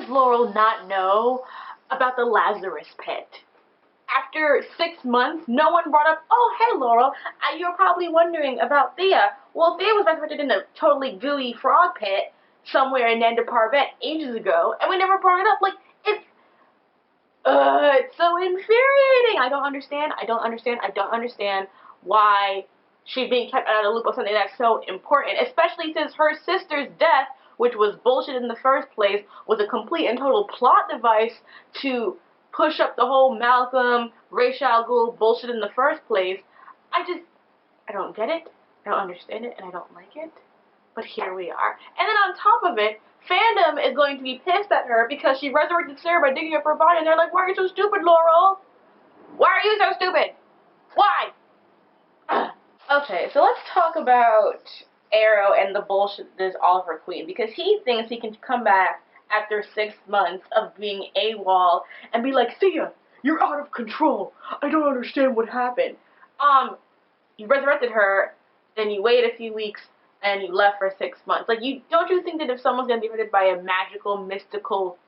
does Laurel not know about the Lazarus pit? After 6 months, no one brought up, oh, hey, Laurel, you're probably wondering about Thea. Well, Thea was resurrected in a totally gooey frog pit somewhere in Nanda Parbat ages ago, and we never brought it up. Like, it's so infuriating. I don't understand why she's being kept out of the loop of something that's so important, especially since her sister's death, which was bullshit in the first place, was a complete and total plot device to push up the whole Malcolm, Ra's al Ghul bullshit in the first place. I don't get it, I don't understand it, and I don't like it. But here we are. And then on top of it, fandom is going to be pissed at her because she resurrected Sarah by digging up her body, and they're like, why are you so stupid, Laurel? Why are you so stupid? Why? Okay, so let's talk about Arrow and the bullshit that is Oliver Queen, because he thinks he can come back after 6 months of being AWOL and be like, Thea, you're out of control. I don't understand what happened. You resurrected her, then you waited a few weeks, and you left for 6 months. Like, don't you think that if someone's gonna be hurt by a magical, mystical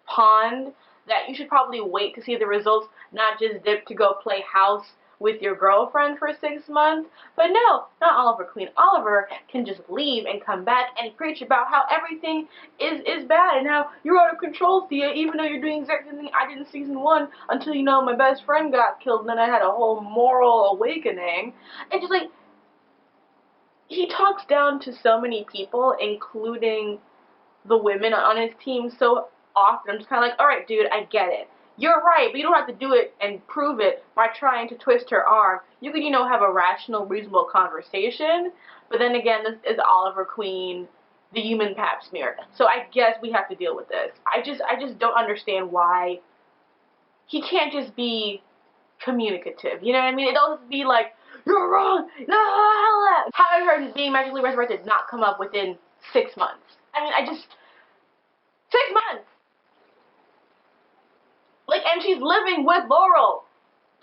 pond, that you should probably wait to see the results, not just dip to go play house with your girlfriend for 6 months? But no, not Oliver Queen. Oliver can just leave and come back and preach about how everything is bad and how you're out of control, Thea, even though you're doing exactly the thing I did in season 1 until, you know, my best friend got killed and then I had a whole moral awakening. And just like, he talks down to so many people, including the women on his team, so often. I'm just kind of like, alright, dude, I get it. You're right, but you don't have to do it and prove it by trying to twist her arm. You can, you know, have a rational, reasonable conversation, but then again, this is Oliver Queen, the human pap smear. So I guess we have to deal with this. I just don't understand why he can't just be communicative, you know what I mean? It don't just be like, you're wrong, no, how did her being magically resurrected not come up within 6 months? I mean, 6 months! Like, and she's living with Laurel,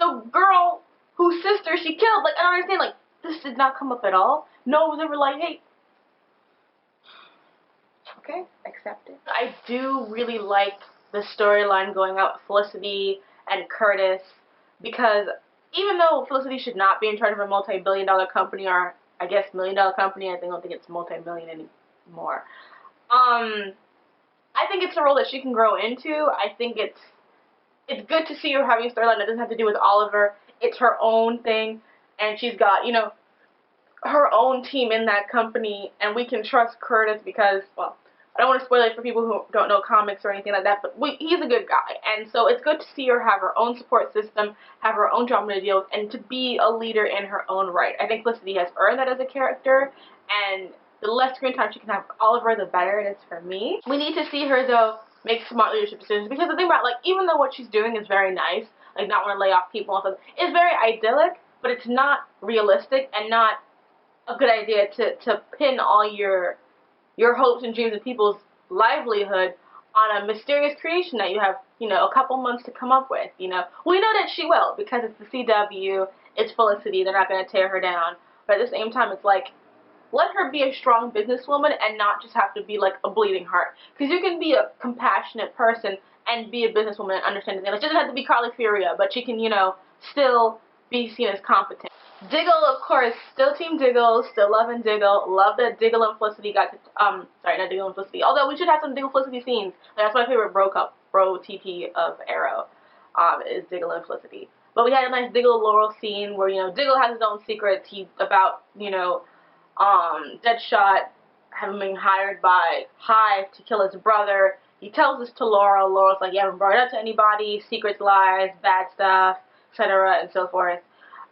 the girl whose sister she killed. Like, I don't understand, like, this did not come up at all. No one was ever like, hey, okay, accept it. I do really like the storyline going out with Felicity and Curtis, because even though Felicity should not be in charge of a multi-billion-dollar company, or I guess million-dollar company, I don't think it's multi-million anymore. I think it's a role that she can grow into. I think it's good to see her having a storyline that doesn't have to do with Oliver. It's her own thing, and she's got, you know, her own team in that company, and we can trust Curtis because, well, I don't want to spoil it for people who don't know comics or anything like that, but he's a good guy, and so it's good to see her have her own support system, have her own drama to deal with, and to be a leader in her own right. I think Felicity has earned that as a character, and the less screen time she can have with Oliver, the better it is for me. We need to see her, though, make smart leadership decisions, because the thing about, like, even though what she's doing is very nice, like not want to lay off people and stuff, it's very idyllic, but it's not realistic and not a good idea to pin all your hopes and dreams of people's livelihood on a mysterious creation that you have, you know, a couple months to come up with, you know. We know that she will, because it's the CW, it's Felicity, they're not going to tear her down, but at the same time, it's like, let her be a strong businesswoman and not just have to be like a bleeding heart. Because you can be a compassionate person and be a businesswoman and understand the thing. Like, she doesn't have to be Carly Furia, but she can, you know, still be seen as competent. Diggle, of course, still Team Diggle, still loving Diggle. Love that Diggle and Felicity got to, sorry, not Diggle and Felicity. Although we should have some Diggle Felicity scenes. That's my favorite bro TP of Arrow, is Diggle and Felicity. But we had a nice Diggle Laurel scene where, you know, Diggle has his own secrets. He's about, you know, Deadshot having been hired by Hive to kill his brother. He tells this to Laurel. Laurel's like, you haven't brought it up to anybody, secrets, lies, bad stuff, etc., and so forth.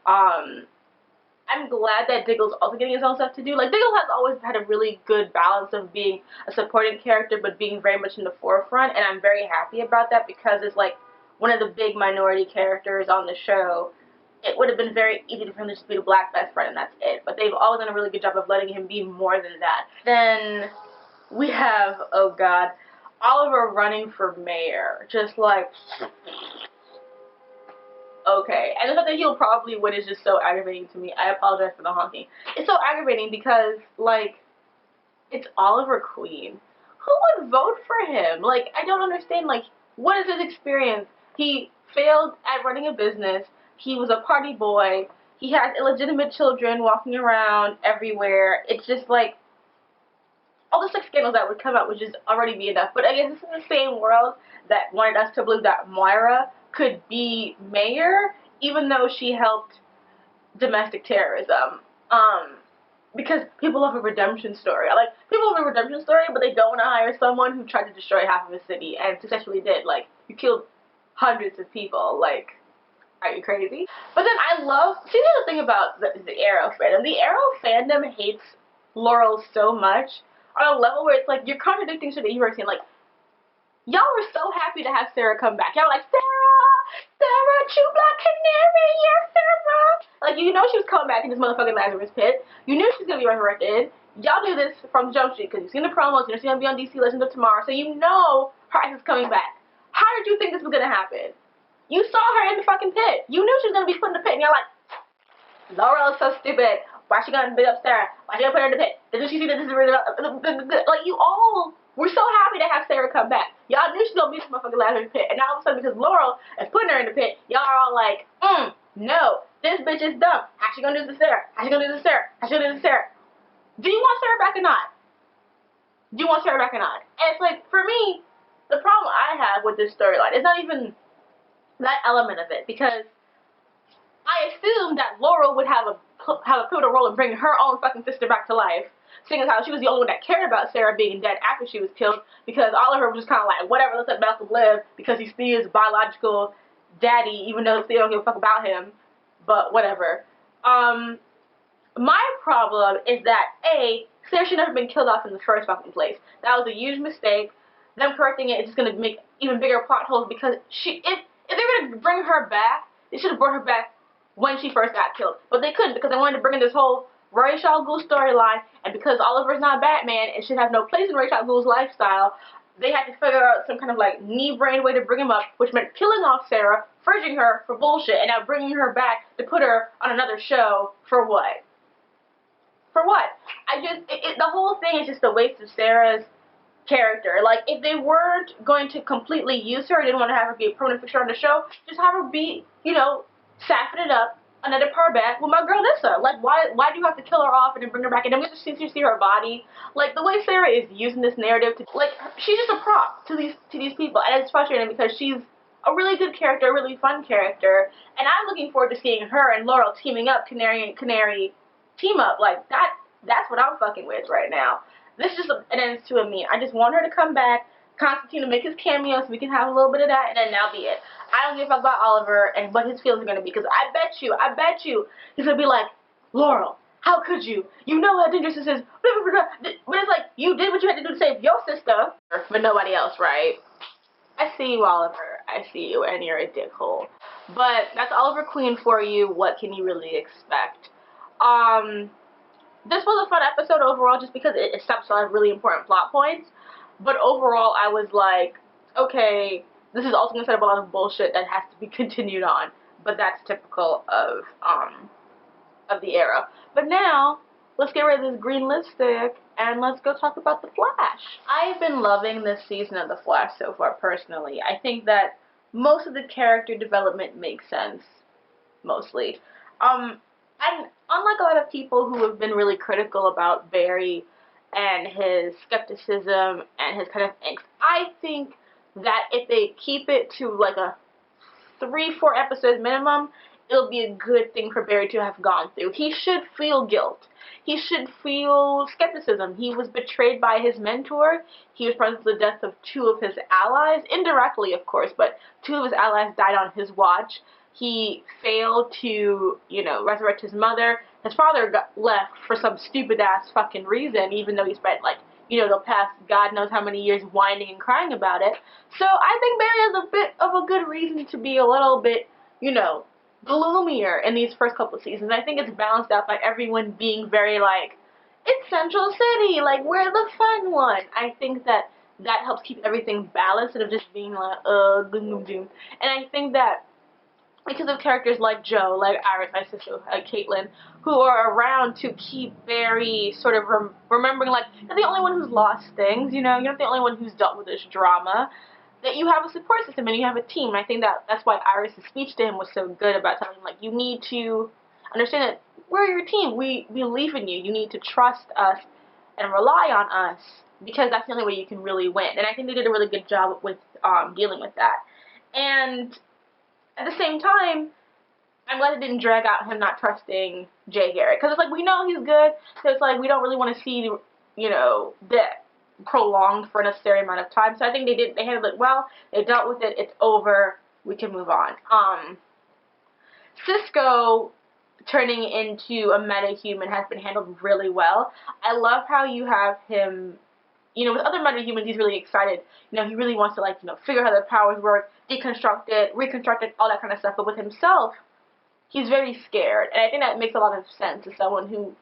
I'm glad that Diggle's also getting his own stuff to do. Like, Diggle has always had a really good balance of being a supporting character but being very much in the forefront, and I'm very happy about that because it's like one of the big minority characters on the show. It would have been very easy for him to just be the black best friend and that's it. But they've always done a really good job of letting him be more than that. Then we have, oh god, Oliver running for mayor. Just like, okay. And the fact that he'll probably win is just so aggravating to me. I apologize for the honking. It's so aggravating because, like, it's Oliver Queen. who would vote for him? Like, I don't understand, like, what is his experience? He failed at running a business. He was a party boy. He has illegitimate children walking around everywhere. It's just like, all the sex scandals that would come out would just already be enough. But I guess this is the same world that wanted us to believe that Moira could be mayor, even though she helped domestic terrorism. Because people love a redemption story. Like, people love a redemption story, but they don't want to hire someone who tried to destroy half of a city and successfully did. Like, you killed hundreds of people. Like, are you crazy? But then I love, see, the thing about the Arrow fandom. The Arrow fandom hates Laurel so much on a level where it's like, you're contradicting shit that you've already seen. Like, y'all were so happy to have Sarah come back. Y'all were like, Sarah, true black canary, yes, Sarah. Like, you know she was coming back in this motherfucking Lazarus pit. You knew she was going to be resurrected. Y'all knew this from Jump Street because you've seen the promos. You know she's going to be on DC Legends of Tomorrow. So you know her ass is coming back. How did you think this was going to happen? You saw her in the fucking pit. You knew she was going to be put in the pit. And you're like, Laurel is so stupid. Why she going to beat up Sarah? Why she going to put her in the pit? Didn't she see that this is really... Like, you all... We're so happy to have Sarah come back. Y'all knew she was going to be this motherfucking Lazarus pit. And now all of a sudden, because Laurel is putting her in the pit, y'all are all like, no, this bitch is dumb. How she going to do this to Sarah? How she going to do this to Sarah? How she going to do this to Sarah? Do you want Sarah back or not? Do you want Sarah back or not? And it's like, for me, the problem I have with this storyline is not even that element of it. Because I assumed that Laurel would have a pivotal role in bringing her own fucking sister back to life. Seeing as how she was the only one that cared about Sarah being dead after she was killed, because Oliver was just kind of like, whatever, let's let Malcolm live, because he's Thea's biological daddy, even though Thea don't give a fuck about him, but whatever. My problem is that, A, Sarah should never been killed off in the first fucking place. That was a huge mistake. Them correcting it is just going to make even bigger plot holes, because if they're going to bring her back, they should have brought her back when she first got killed. But they couldn't, because they wanted to bring in this whole Ra's al Ghul storyline, and because Oliver's not Batman and should have no place in Ra's al Ghul's lifestyle, they had to figure out some kind of like knee-brain way to bring him up, which meant killing off Sarah, purging her for bullshit, and now bringing her back to put her on another show for what? For what? The whole thing is just a waste of Sarah's character. Like, if they weren't going to completely use her, didn't want to have her be a permanent fixture on the show, just have her be, you know, sapping it up another part back with my girl Nissa. Like, why do you have to kill her off and then bring her back and then we just see her body? Like, the way Sarah is using this narrative to, like, she's just a prop to these people, and it's frustrating because she's a really good character, a really fun character, and I'm looking forward to seeing her and Laurel teaming up, Canary team up. Like, that's what I'm fucking with right now. This is just an end to a meme. I just want her to come back, Constantine to make his cameo so we can have a little bit of that, and then that'll be it. I don't give a fuck about Oliver and what his feelings are going to be, because I bet you, he's going to be like, Laurel, how could you? You know how dangerous this is. But it's like, you did what you had to do to save your sister, but nobody else, right? I see you, Oliver. I see you, and you're a dickhole. But that's Oliver Queen for you. What can you really expect? This was a fun episode overall, just because it stops on really important plot points. But overall, I was like, okay, this is also going to set up a lot of bullshit that has to be continued on. But that's typical of the era. But now, let's get rid of this green lipstick, and let's go talk about The Flash. I've been loving this season of The Flash so far, personally. I think that most of the character development makes sense, mostly. And unlike a lot of people who have been really critical about Barry and his skepticism and his kind of angst, I think that if they keep it to like a 3-4 episodes minimum, it'll be a good thing for Barry to have gone through. He should feel guilt. He should feel skepticism. He was betrayed by his mentor. He was present for the death of 2 of his allies, indirectly of course, but 2 of his allies died on his watch. He failed to, you know, resurrect his mother. His father got left for some stupid-ass fucking reason, even though he spent, like, you know, the past God knows how many years whining and crying about it. So I think Barry has a bit of a good reason to be a little bit, you know, gloomier in these first couple of seasons. I think it's balanced out by everyone being very, like, it's Central City, like, we're the fun one. I think that helps keep everything balanced instead of just being like, doom, doom, doom. And I think that because of characters like Joe, like Iris, my sister, like Caitlin, who are around to keep very sort of remembering, like, you're the only one who's lost things, you know, you're not the only one who's dealt with this drama, that you have a support system and you have a team. And I think that's why Iris' speech to him was so good, about telling him, like, you need to understand that we're your team. We believe in you. You need to trust us and rely on us, because that's the only way you can really win. And I think they did a really good job with dealing with that. And at the same time, I'm glad it didn't drag out him not trusting Jay Garrick, because it's like, we know he's good, so it's like we don't really want to see, you know, that prolonged for a necessary amount of time. So I think they handled it well. They dealt with it. It's over. We can move on. Cisco turning into a meta-human has been handled really well. I love how you have him, you know, with other meta-humans, he's really excited. You know, he really wants to, like, you know, figure out how their powers work, deconstruct it, reconstruct it, all that kind of stuff. But with himself, he's very scared. And I think that makes a lot of sense to someone who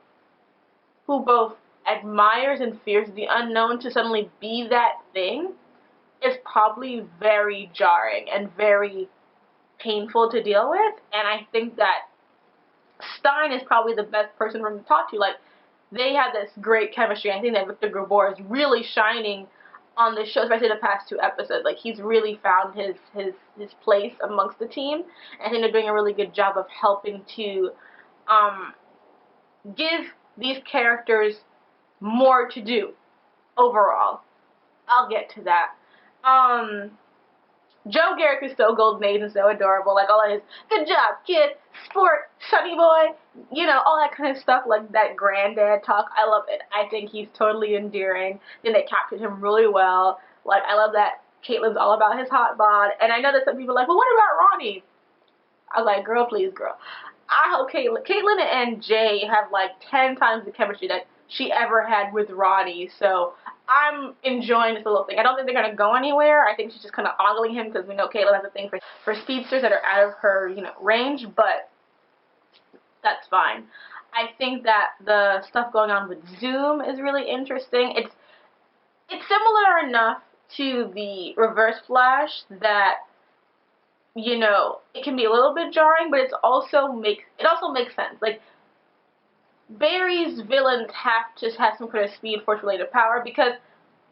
both admires and fears the unknown. To suddenly be that thing is probably very jarring and very painful to deal with. And I think that Stein is probably the best person for him to talk to. Like, they have this great chemistry. I think that Victor Gabor is really shining on this show, especially the past 2 episodes. Like, he's really found his place amongst the team. And I think they're doing a really good job of helping to give these characters more to do overall. I'll get to that. Joe Garrick is so golden age and so adorable. Like, all of his good job, kid, sport, sunny boy, you know, all that kind of stuff, like that granddad talk. I love it. I think he's totally endearing. Then they captured him really well. Like, I love that Caitlin's all about his hot bod. And I know that some people are like, well, what about Ronnie? I was like, girl, please, girl. I hope Caitlin and Jay have like 10 times the chemistry that she ever had with Ronnie. So I'm enjoying this little thing. I don't think they're going to go anywhere. I think she's just kind of ogling him, because we know Caitlin has a thing for speedsters that are out of her, you know, range, but that's fine. I think that the stuff going on with Zoom is really interesting. It's similar enough to the Reverse Flash that, you know, it can be a little bit jarring, but it also makes sense. Like, Barry's villains have to have some kind of speed force related power, because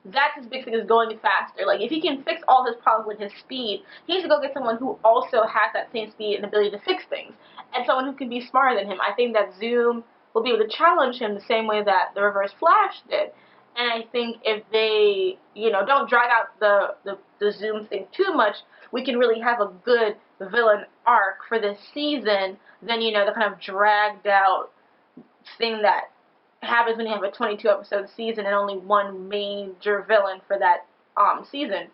that's his big thing, is going faster. Like, if he can fix all his problems with his speed, he needs to go get someone who also has that same speed and ability to fix things, and someone who can be smarter than him. I think that Zoom will be able to challenge him the same way that the Reverse Flash did. And I think if they, you know, don't drag out the Zoom thing too much, we can really have a good villain arc for this season than, you know, the kind of dragged out thing that happens when you have a 22 episode season and only one major villain for that season.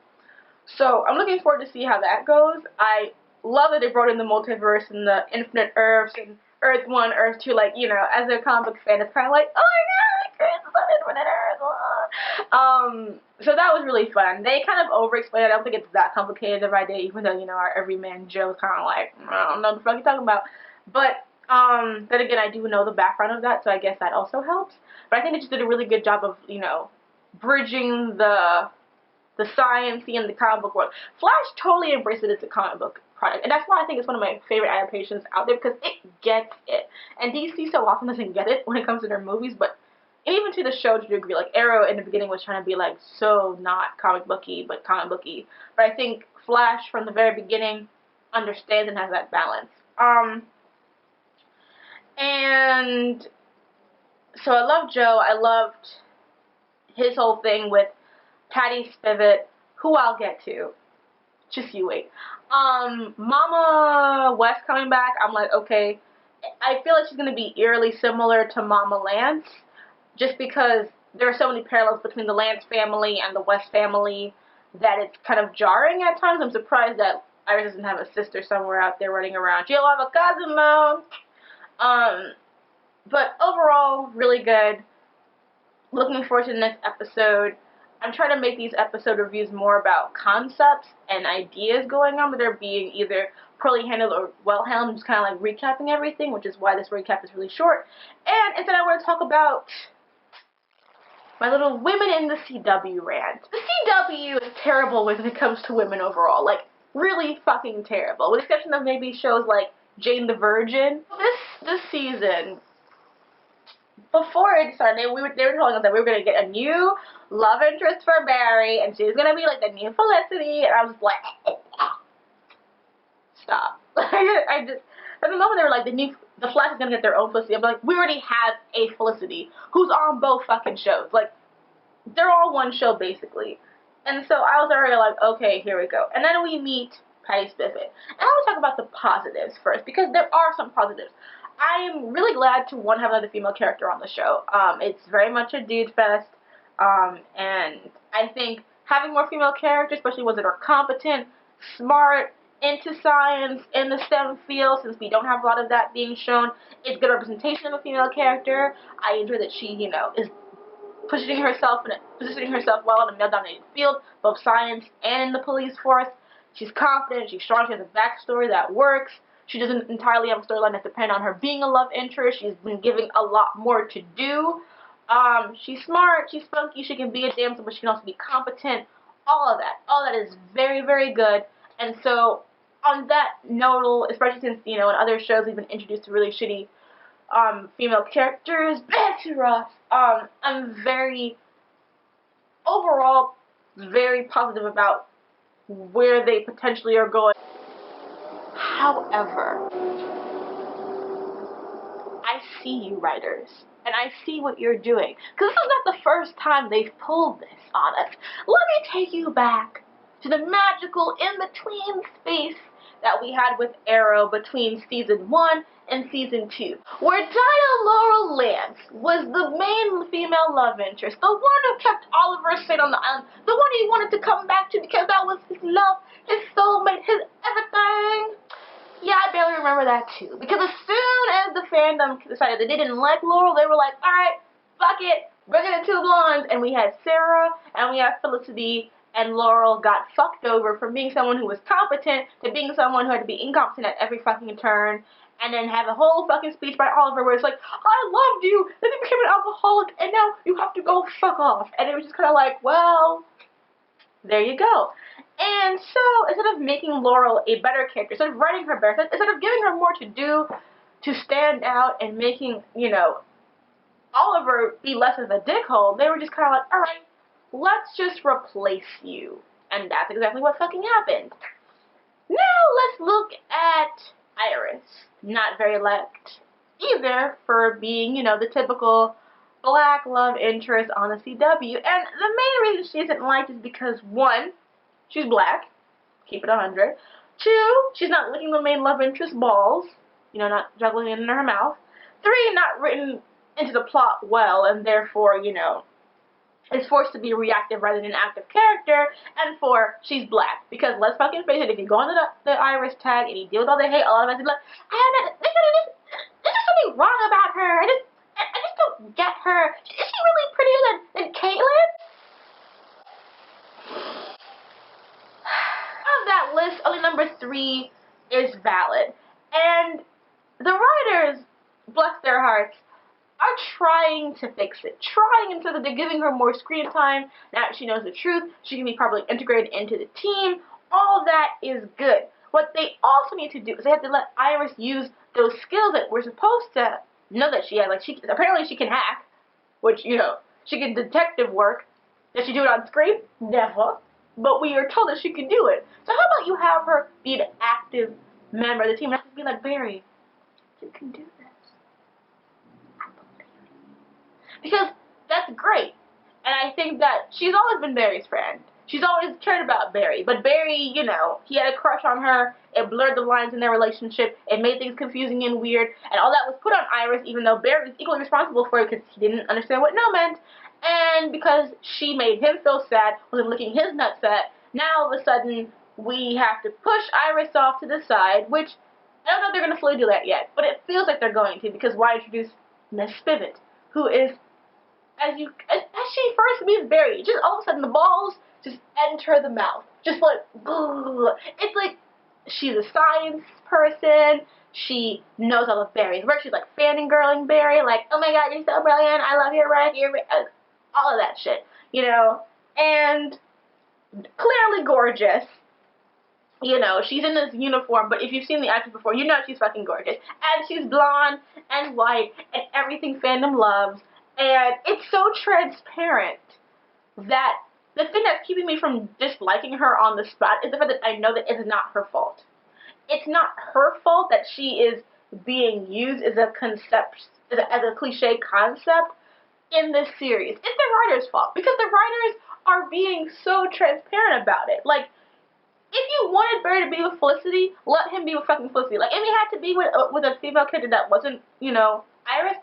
So I'm looking forward to see how that goes. I love that they brought in the multiverse and the infinite Earths and Earth 1, Earth 2. Like, you know, as a comic book fan, it's kind of like, oh my god, Chris is on infinite Earth. So that was really fun. They kind of over-explained it. I don't think it's that complicated of idea, even though, you know, our everyman Joe's kind of like, I don't know what the fuck you're talking about. But then again, I do know the background of that, so I guess that also helps. But I think they just did a really good job of, you know, bridging the science-y and the comic book world. Flash totally embraced it as a comic book product, and that's why I think it's one of my favorite adaptations out there, because it gets it. And DC so often doesn't get it when it comes to their movies, but even to the show to a degree. Like, Arrow in the beginning was trying to be like so not comic booky, but comic booky. But I think Flash from the very beginning understands and has that balance. And so I love Joe. I loved his whole thing with Patty Spivot, who I'll get to. Just you wait. Mama West coming back, I'm like, okay. I feel like she's going to be eerily similar to Mama Lance, just because there are so many parallels between the Lance family and the West family that it's kind of jarring at times. I'm surprised that Iris doesn't have a sister somewhere out there running around. She'll have a cousin, though. But overall, really good. Looking forward to the next episode. I'm trying to make these episode reviews more about concepts and ideas going on, but they're being either poorly handled or well handled. I'm just kind of like recapping everything, which is why this recap is really short. And instead I want to talk about my little women in the CW rant. The CW is terrible when it comes to women overall. Like, really fucking terrible. With the exception of maybe shows like Jane the Virgin. This season, before it started, they were telling us that we were gonna get a new love interest for Barry, and she was gonna be like the new Felicity, and I was like, stop. I just, at the moment they were like the Flash is gonna get their own Felicity. I'm like, we already have a Felicity who's on both fucking shows. Like, they're all one show basically. And so I was already like, okay, here we go. And then we meet Patty Spiffett. And I want to talk about the positives first, because there are some positives. I am really glad to, one, have another female character on the show. It's very much a dude fest. And I think having more female characters, especially ones that are competent, smart, into science, in the STEM field, since we don't have a lot of that being shown, it's good representation of a female character. I enjoy that she, you know, is positioning herself well in a male-dominated field, both science and in the police force. She's confident, she's strong, she has a backstory that works. She doesn't entirely have a storyline that depends on her being a love interest. She's been given a lot more to do. She's smart, she's spunky, she can be a damsel, but she can also be competent. All of that is very, very good. And so, on that note, especially since, you know, in other shows we've been introduced to really shitty female characters, back to Ross. I'm overall very positive about where they potentially are going. However, I see you, writers, and I see what you're doing, because this is not the first time they've pulled this on us. Let me take you back to the magical in-between space that we had with Arrow between season 1 and season 2, where Dinah Laurel Lance was the main female love interest, the one who kept Oliver safe on the island, the one he wanted to come back to because that was his love, his soulmate, his everything. Yeah, I barely remember that too, because as soon as the fandom decided that they didn't like Laurel, they were like, alright, fuck it, bring in the two blondes, and we had Sarah, and we had Felicity, and Laurel got fucked over from being someone who was competent to being someone who had to be incompetent at every fucking turn, and then have a whole fucking speech by Oliver where it's like, I loved you, then you became an alcoholic, and now you have to go fuck off. And it was just kind of like, well, there you go. And so, instead of making Laurel a better character, instead of writing her better, instead of giving her more to do to stand out and making, you know, Oliver be less of a dickhole, they were just kind of like, alright, let's just replace you. And that's exactly what fucking happened. Now let's look at Iris. Not very liked either for being, you know, the typical black love interest on the CW. And the main reason she isn't liked is because, one, she's black. Keep it 100. Two, she's not licking the main love interest balls. You know, not juggling it in her mouth. Three, not written into the plot well, and therefore, you know, is forced to be reactive rather than an active character. And 4, she's black. Because let's fucking face it, if you go on the Iris tag and you deal with all the hate, all of us be like, there's something wrong about her. I just don't get her. Is she really prettier than Caitlyn? Of that list, only number 3 is valid. And the writers, bless their hearts, are trying to fix it. Trying, so that they're giving her more screen time. Now that she knows the truth, she can be properly integrated into the team. All that is good. What they also need to do is they have to let Iris use those skills that we're supposed to know that she has. Like, apparently she can hack, which, you know, she can detective work. Does she do it on screen? Never. But we are told that she can do it. So how about you have her be an active member of the team? Not just be like, Barry, you can do this. Because that's great. And I think that she's always been Barry's friend. She's always cared about Barry. But Barry, you know, he had a crush on her. It blurred the lines in their relationship. It made things confusing and weird. And all that was put on Iris, even though Barry was equally responsible for it because he didn't understand what no meant. And because she made him feel sad, wasn't licking his nutsack, now all of a sudden we have to push Iris off to the side, which I don't know if they're going to fully do that yet. But it feels like they're going to, because why introduce Miss Spivet, who is, as she first meets Barry, just all of a sudden the balls just enter the mouth. Just like, ugh. It's like, she's a science person, she knows all of Barry's work, she's like fangirling Barry, like, oh my god, you're so brilliant, I love your work, all of that shit, you know, and clearly gorgeous. You know, she's in this uniform, but if you've seen the actress before, you know she's fucking gorgeous. And she's blonde and white and everything fandom loves. And it's so transparent that the thing that's keeping me from disliking her on the spot is the fact that I know that it's not her fault. It's not her fault that she is being used as a concept, as a cliche concept in this series. It's the writer's fault because the writers are being so transparent about it. Like, if you wanted Barry to be with Felicity, let him be with fucking Felicity. Like, if he had to be with a female character that wasn't, you know, Iris,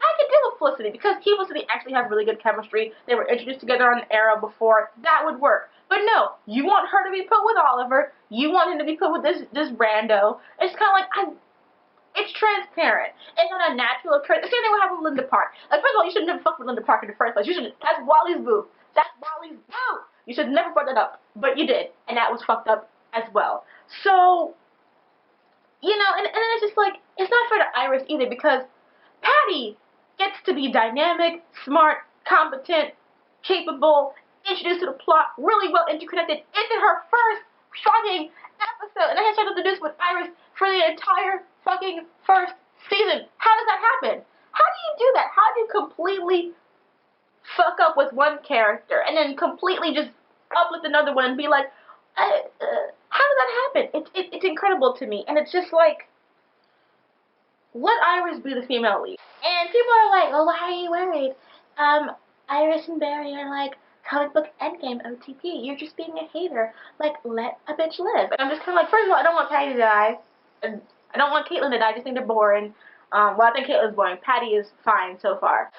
I could deal with Felicity because he and Felicity actually have really good chemistry. They were introduced together on Arrow before. That would work. But no, you want her to be put with Oliver. You want him to be put with this rando. It's kind of like, it's transparent. It's not a natural occurrence. The same thing would happen with Linda Park. Like, first of all, you should never fuck with Linda Park in the first place. You should. That's Wally's boo. That's Wally's boo. You should never brought that up, but you did, and that was fucked up as well. So, you know, and then it's just like, it's not fair to Iris either, because Patty gets to be dynamic, smart, competent, capable, introduced to the plot, really well interconnected into her first fucking episode, and then has started to do this with Iris for the entire fucking first season. How does that happen? How do you do that? How do you completely fuck up with one character and then completely just uplift another one and be like, how does that happen? It's incredible to me, and it's just like, let Iris be the female lead. And people are like, well, why are you worried? Iris and Barry are like comic book endgame OTP. You're just being a hater. Like, let a bitch live. And I'm just kind of like, first of all, I don't want Patty to die. And I don't want Caitlyn to die. I just think they're boring. Well, I think Caitlyn's boring. Patty is fine so far.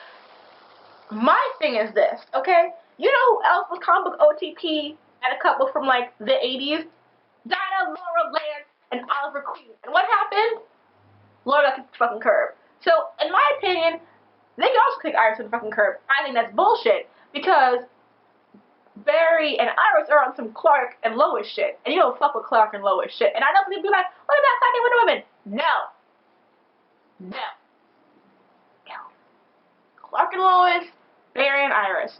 My thing is this, okay? You know who else was comic book OTP at a couple from, like, the 80s? Dinah, Laurel, Lance, and Oliver Queen. And what happened? Laurel got kicked the fucking curb. So, in my opinion, they can also kick Iris to the fucking curb. I think that's bullshit, because Barry and Iris are on some Clark and Lois shit. And you don't fuck with Clark and Lois shit. And I know people be like, what about fucking Wonder Woman? No. No. No. Clark and Lois, Barry and Iris,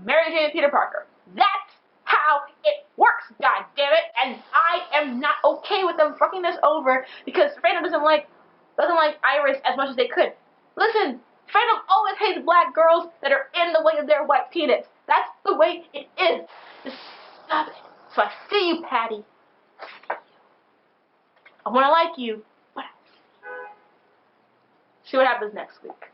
Mary Jane and Peter Parker. That's how it works, god damn it. And I am not okay with them fucking this over because fandom doesn't like Iris as much as they could. Listen, fandom always hates black girls that are in the way of their white penis. That's the way it is. Just stop it. So I see you, Patty. I see you. I want to like you, but I see you. See what happens next week.